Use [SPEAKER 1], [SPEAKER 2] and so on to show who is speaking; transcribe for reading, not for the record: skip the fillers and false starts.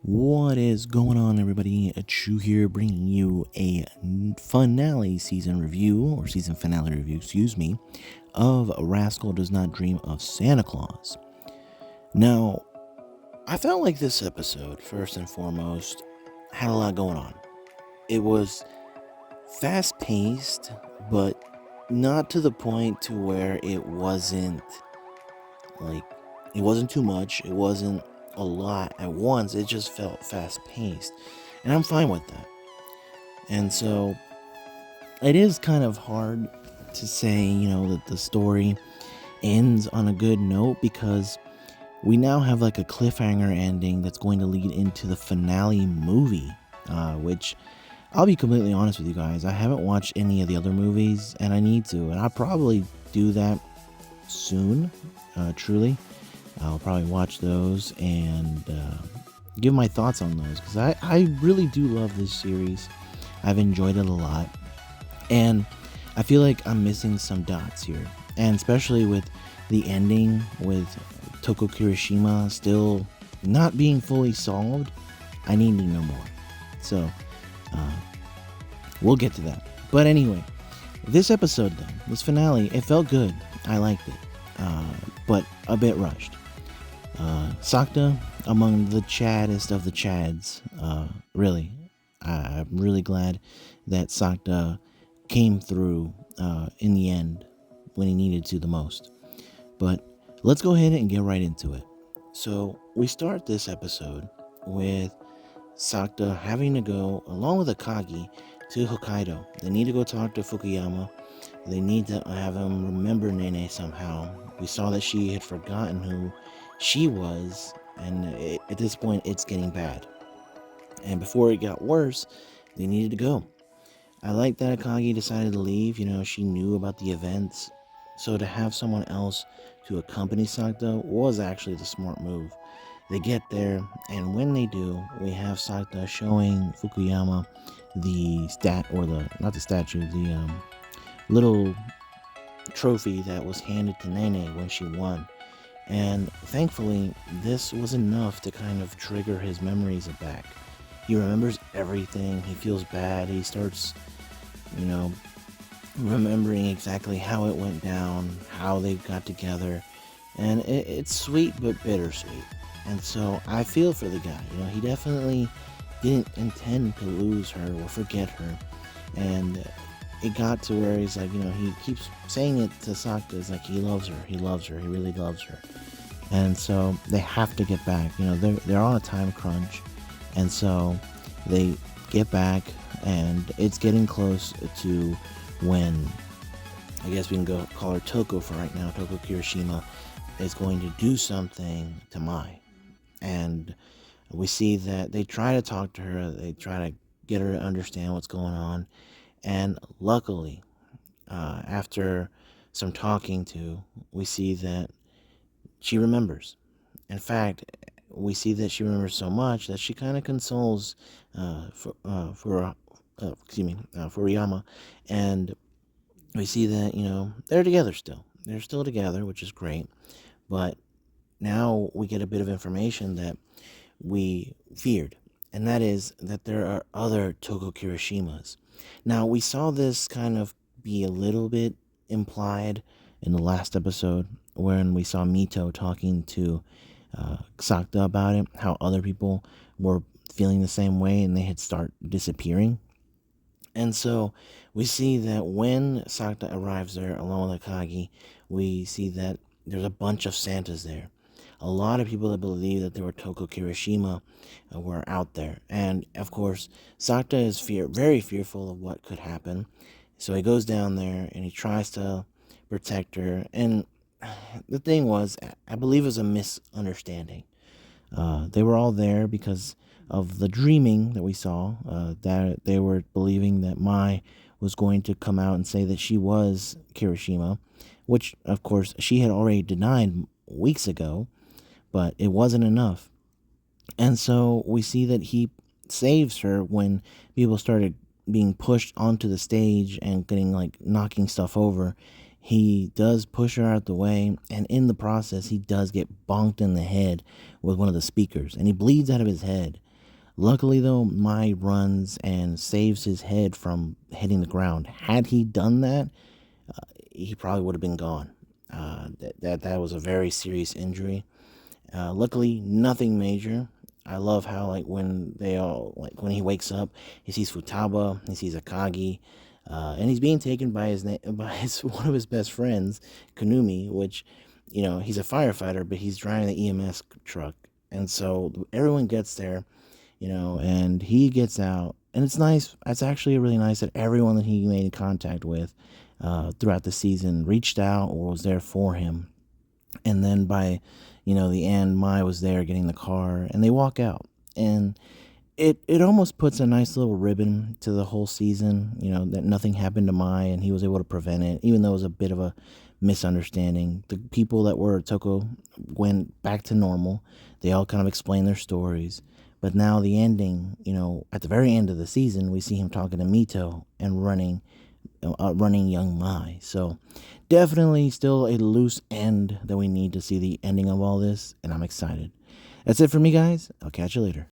[SPEAKER 1] What is going on, everybody? Chu here, bringing you a finale season review, or season finale review, excuse me, of Rascal Does Not Dream of Santa Claus. Now, I felt like this episode, first and foremost, had a lot going on. It was fast-paced, but not to the point to where it wasn't too much, it wasn't a lot at once, it just felt fast-paced, and I'm fine with that. And so it is kind of hard to say, that the story ends on a good note, because we now have like a cliffhanger ending that's going to lead into the finale movie, which I'll be completely honest with you guys, I haven't watched any of the other movies, and I need to, and I'll probably do that soon, truly. I'll probably watch those and give my thoughts on those, because I really do love this series. I've enjoyed it a lot, and I feel like I'm missing some dots here, and especially with the ending with Toko Kiroshima still not being fully solved. I need to know more, so we'll get to that. But anyway, this episode though, this finale, it felt good. I liked it, but a bit rushed. SAKUTA, among the chaddest of the chads, really. I'm really glad that SAKUTA came through in the end when he needed to the most. But let's go ahead and get right into it. So we start this episode with SAKUTA having to go, along with Akagi, to Hokkaido. They need to go talk to Fukuyama. They need to have him remember Nene somehow. We saw that she had forgotten who she was, and at this point it's getting bad. And before it got worse, they needed to go. I like that Akagi decided to leave. She knew about the events, so to have someone else to accompany SAKUTA was actually the smart move. They get there, and when they do, we have SAKUTA showing Fukuyama the little trophy that was handed to Nene when she won. And thankfully, this was enough to kind of trigger his memories back. He remembers everything. He feels bad. He starts, remembering exactly how it went down, how they got together. And it's sweet but bittersweet. And so I feel for the guy. He definitely didn't intend to lose her or forget her. And it got to where he's like, he keeps saying it to SAKUTA. It's like he loves her, he really loves her. And so they have to get back. They're on a time crunch, and so they get back, and it's getting close to when, I guess we can go call her Toko for right now, Toko Kiroshima is going to do something to MAI. And we see that they try to talk to her, they try to get her to understand what's going on. And luckily, after some talking to, we see that she remembers. In fact, we see that she remembers so much that she kind of consoles Furiyama, and we see that they're together still. They're still together, which is great. But now we get a bit of information that we feared, and that is that there are other Toko Kiroshimas. Now, we saw this kind of be a little bit implied in the last episode when we saw Mito talking to SAKUTA about it, how other people were feeling the same way and they had started disappearing. And so we see that when SAKUTA arrives there along with Akagi, we see that there's a bunch of Santas there. A lot of people that believe that there were Toko Kiroshima were out there. And of course, SAKUTA is very fearful of what could happen. So he goes down there and he tries to protect her. And the thing was, I believe it was a misunderstanding. They were all there because of the dreaming that we saw, that they were believing that MAI was going to come out and say that she was Kiroshima, which of course she had already denied weeks ago, but it wasn't enough. And so we see that he saves her when people started being pushed onto the stage and getting knocking stuff over. He does push her out the way, and in the process he does get bonked in the head with one of the speakers, and he bleeds out of his head. Luckily, though, Mai runs and saves his head from hitting the ground. Had he done that, he probably would have been gone. That was a very serious injury. Luckily, nothing major. I love how when he wakes up, he sees Futaba, he sees Akagi, and he's being taken by his one of his best friends, Kanumi, which, he's a firefighter, but he's driving the EMS truck, and so everyone gets there, and he gets out, and it's nice. It's actually really nice that everyone that he made contact with throughout the season reached out or was there for him. And then by, the end, Mai was there getting the car, and they walk out. And it almost puts a nice little ribbon to the whole season, that nothing happened to Mai, and he was able to prevent it, even though it was a bit of a misunderstanding. The people that were Toko went back to normal. They all kind of explained their stories. But now the ending, at the very end of the season, we see him talking to Mito and running young Mai. So definitely still a loose end that we need to see the ending of all this, and I'm excited. That's it for me, guys. I'll catch you later.